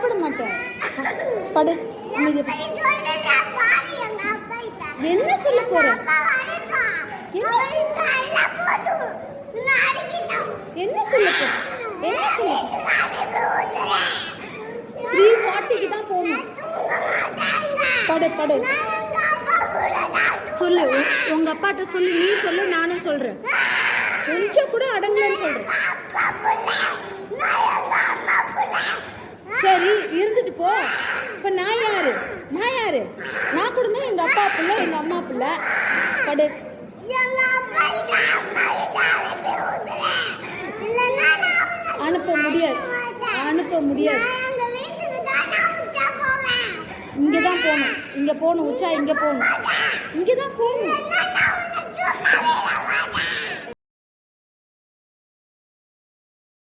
பயப்பட மாட்டேன். படு. என்ன சொல்ல போற? என்ன சொல்ல போற? 3:40க்கு தான் போகணும். படு படு. சொல்லு, உங்க அப்பாட்ட சொல்லு. நீ சொல்லு, நானும் சொல்றேன். கொஞ்சம் கூட அடங்கலன்னு சொல்றேன். சரி, இருந்துட்டு போ. இப்ப நான் யாரு? நான் கூட தான் எங்க அப்பா பிள்ளை, எங்க அம்மா பிள்ளை. படு. அனுப்ப முடியாது. இங்கதான் போகணும். உச்சா இங்க போகணும். இங்கதான் போகணும்.